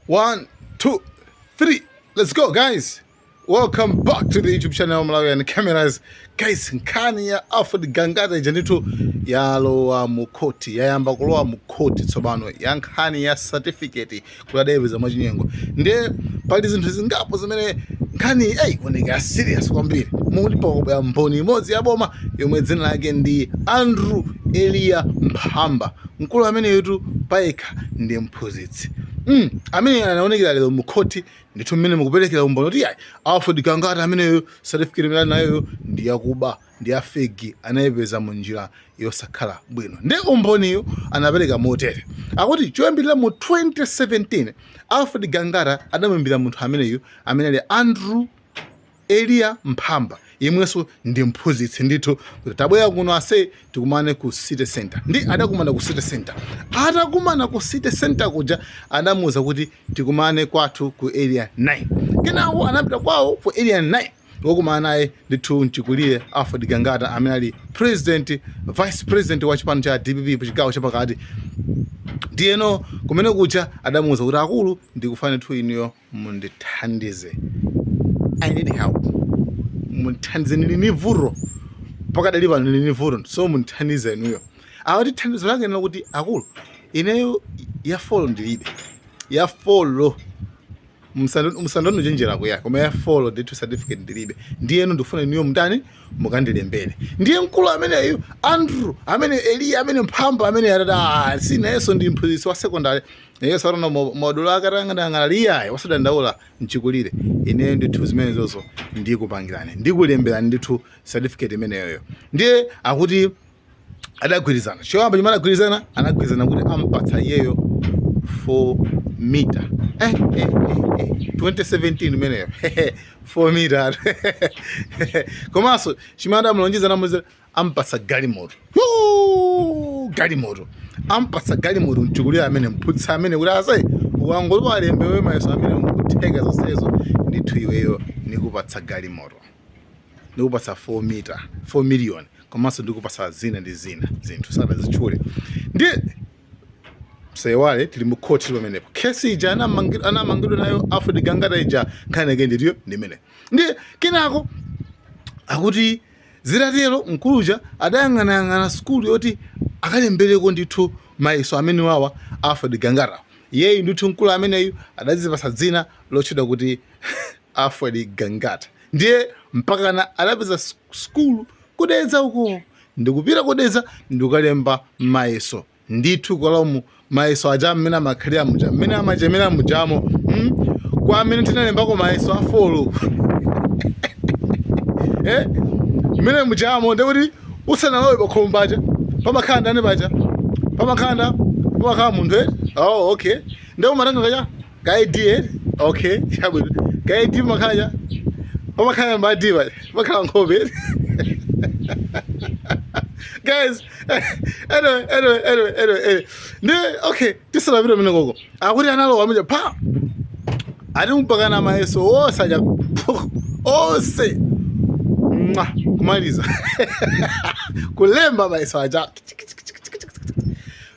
1, 2, 3. Let's go, guys. Welcome back to the YouTube channel Malawi and cameras. Guys, nkhani ya Alfred Gangata ijanitu yalowa mukoti yayamba kulowa mukoti tsopano ya nkhani ya certificate kuladebeza mwachinyengo ndiye pali zinthu zingapo zimene nkhani oneka serious kwambiri mukuti pakubwera mboni imodzi ya boma yomwe dzina lake ndi Andrew Elia Mphamba mkulu amene yetu paika ndi mphunzitsi amene anaonekera lero mukoti ndithu mmene mukuperekera umboni kuti Alfred Gangata ameneyo certificate imene nayo ndi yakuba ndi ya fegi anayipeza mu njira yosakhala bwino ndi umboniyo anapereka motere akuti choyambirira mu 2017 Alfred Gangata adamuimbira munthu ameneyo amene ali Andrew Elia Mphamba yemwenso ndi mphunzitsi ndithu kuti tabwera kuno ase tikumane ku city center ndi adakumana ku city center atakumana ku city center kuja adamuza kuti tikumane kwathu ku area 9 kenawo anapita kwawo ku area 9 wokumana naye ndithu mchikulire Alfred Gangata amene ali vice president wa chipano cha DPP pa chigawo chapakati ndiyeno kumene kuja adamuza kuti akulu ndikufane tu iniyo mundithandize I need help munthandize nini vuro pakadali pano nini vuro so munthandize inuyo awati thandizo lake kuti akulu ineyo ya follow ndilibe ya follow msandano njenjera kuya koma ya follow ndithu certificate ndilibe ndiyeno ndifuna inuyo mndani mukandilembere ndiye mkulu ameneyo Andrew amene Elia amene Mphamba amene yadada sinayeso ndi mphunzitsi wa secondary yeso arona modulo akarangana liyayi wasadandaula mchikulire ine ndithu zimenezozo ndikupangirane ndikulemberani ndithu certificate imeneyo ndiye akuti adagwirizana choyamba chimene anagwirizana kuti ampatsa iyeyo 4 meter 2017 imeneyo 4 meter komanso chimene adamulonjeza namuze ampatsa galimoto ampatsa galimoto mchikulire amene mphunzitsi amene kuti ase wangolo walembewe mayeso amene mkutheka zonsezo ndithu iweyo nikupatsa galimoto nikupatsa 4 million komanso ndikupatsa zina ndi zina zinthu sadazitchule ndiye sewale tili mukhoti pamenepo kesi ija anamangidwa nayo Alfred Gangata ija nkhani yake ndiyo ndimene ndiye kenako akuti zitatero mkuluja adayang'anayang'ana skulu yoti akalembereko ndithu mayeso amene wawa Alfred Gangata yeyi ndithu mkulu ameneyu adazipasa dzina lotchedwa kuti Alfred Gangata ndiye mpakana adapeza skulu kudedza uko ndikupita kudedza ndikukalemba mayeso ndithu kwalamu mayeso aja amene amakhalira muja amene amachemera mujamo kwa amene tinalembako mayeso a folo mene mujamo ndikuti usanalowe pakhombaja pamakhala ndani paja pamakhala munthu okay ndio umatanga kaja kaidi okay chabwino kaidi makhala pamakhala mbadiwa pamakhala nkhobe guys anyway okay tisala video mene koko akuti analowa mja pa ati mpakana mayeso osaja ose kumaliza kulemba mayeso aja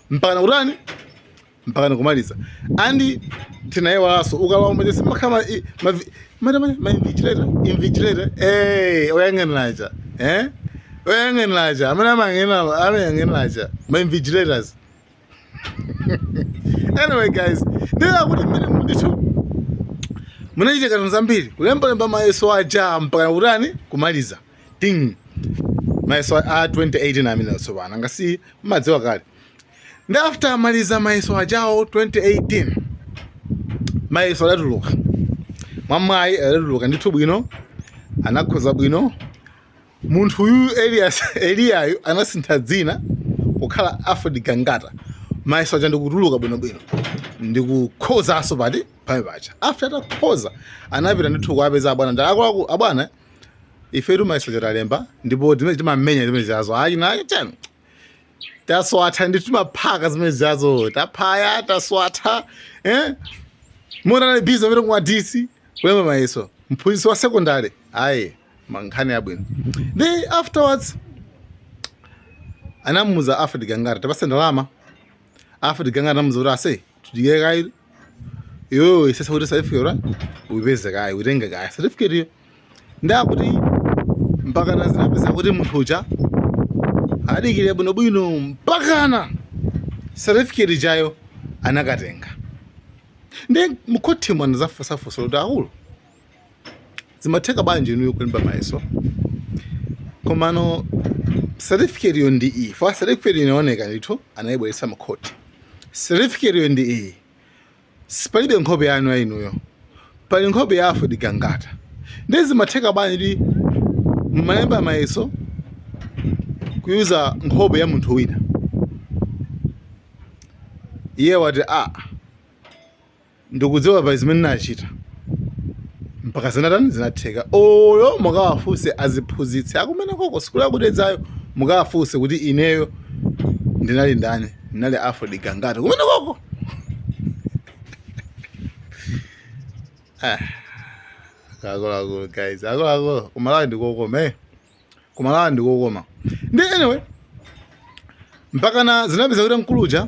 mpakana kumaliza andi tinayewaso ukalawa mja simakama invigilator oyang'aniraja oyang'aniraja amene amang'aniraja invigilators anyway guys ndiye akuti mmene ndithu munachita kanthu zambiri kulembalemba mayeso aja mpaka utani kumaliza mayeso a 2018 amene tsopano ngasi madziwa kale ndi after amaliza mayeso ajawo 2018 mayeso adatuluka mwamwayi adatuluka ndithu bwino anakhoza bwino munthu uyu Eliyayo anasintha dzina kukhala Alfred Gangata mayeso aja ndikutuluka bwinobwino ndikukhozanso pati pame paja after atakhoza anapita ndithu kuapeza abwana ndakulaku abwana ifetu mayeso aja talemba ndipo zimene timamenya zimene zazo naye chani taswatha ndithu timaphaka zimene zazo taphaya taswatha mona bizo amene kumwadisi kulemba mayeso mphunzitsi wa secondary mankhani yabwino then afterwards anamuza Alfred Gangata tapasa ndalama Alfred Gangata anamuza kuti ase tudikeka ili yo sasa kuti certificate ora uipeze kai utenge kai certificate iyo ndakuti mpakana zinapeza kuti munthu uja adikire bwinobwino mpakana certificate jayo anakatenga. Ndi mukoti mwana zafusafusa kuti akulu zimatheka bwanji inuyo kulimba mayeso komano certificate yo ndi iyi fa certificate inaoneka ndithu anayibweretsa mukoti. Certificate yo ndi iyi sipalibe nkhope yanu inuyo, pali nkhope ya Alfred Gangata. Ndi zimatheka bwanji mmalemba mayeso kuyuza nkhope ya munthu wina. Iye wati ndikudziwa pa zimene nachita mpaka zinatani zinatheka. Oyo mukawafuse aziphunzitse akumene koko sikulu yakudedzayo, mukawafuse kuti ineyo ndinali ndani, ndinali Alfred Gangata kumene koko. Akulu guys, akulu kumalawi ndikokoma kumalawi ndikokoma. Ndi anyway mpakana zinapeza kuti mkuluja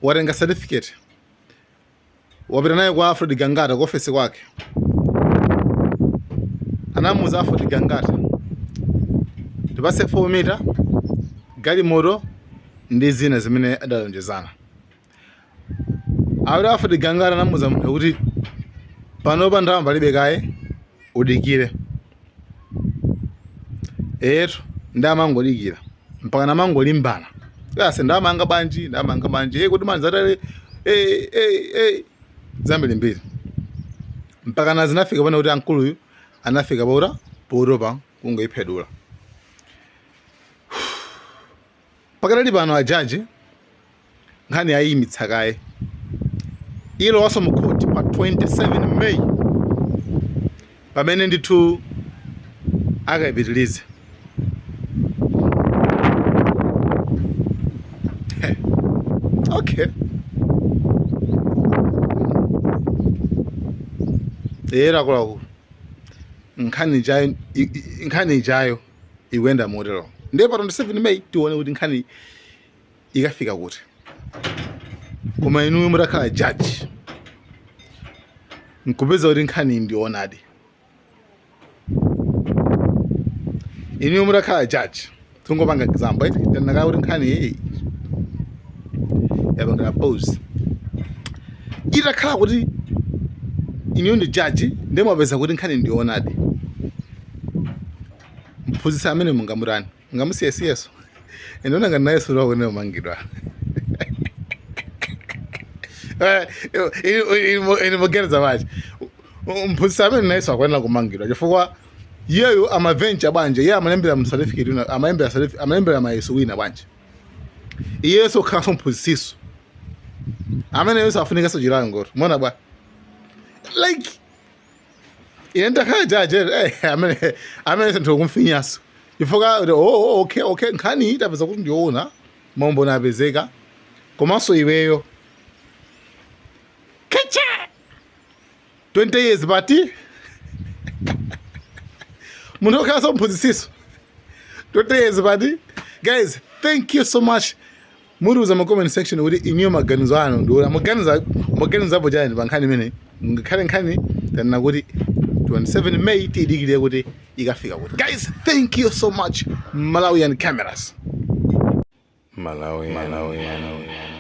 watenga certificate wapita naye kwa Alfred Gangata ku ofisi kwake. Anamuza Alfred Gangata tipase 4 meter galimoto ndi zina zimene adalonjezana. Awira Alfred Gangata anamuza munthu kuti panopa ndalama palibe kaye udikire. Eto ndamangodikira mpaka namangolimbana kase ndamanga banji kuti manzatale zambiri mbiri mpaka na zinafika pano kuti ankuluyu anafika poropa kungoiphedula. Pakatali pano ajaji nkhani ayimitsa kaye ilo waso mukoti pa 27 May pamene ndithu akayipitilize. Okay. Era akulu nkhani ijayo ikwenda motero. Ndiye pa 27 May tione kuti nkhani ikafika kuti. Koma inu mutakhala judge nkupeza kuti nkhani ndionadi. Inu mutakhala judge tungopanga example tanaka kuti nkhani yabanga pose itakhala kuti inu ndi judge ndemwapeza kuti nkhani ndionadi. Mphunzitsi amene mungamurani ngamusiyesiyeso ino ngati naye sura kuno mangidwa. Ini mogereza maji mphunzitsi amene naye sakwanira kumangidwa chifukwa yeyo amaventure bwanje iye amalembera mu certificate wina amalembera mayeso wina bwanje iyeso khaso mphunzitsiso amene yeso afunika jirani ngoro mona bwa like ine ndakhala jaje amene sentho kumfinyaso chifukwa okay nkhani itapeza kuti ndiona mombo napezeka komanso iweyo kecha 20 years bati munthu okhaso mphunzitsiso 20 years bati. Guys, thank you so much. Muruza mu comment section kuti inyo maganizo ano ndiona maganizo apo jani bankhani mene ngakhale nkhani tanna kuti 27 May tidikire kuti ikafika kuti. Guys, thank you so much. Malawian Cameras. Malawian.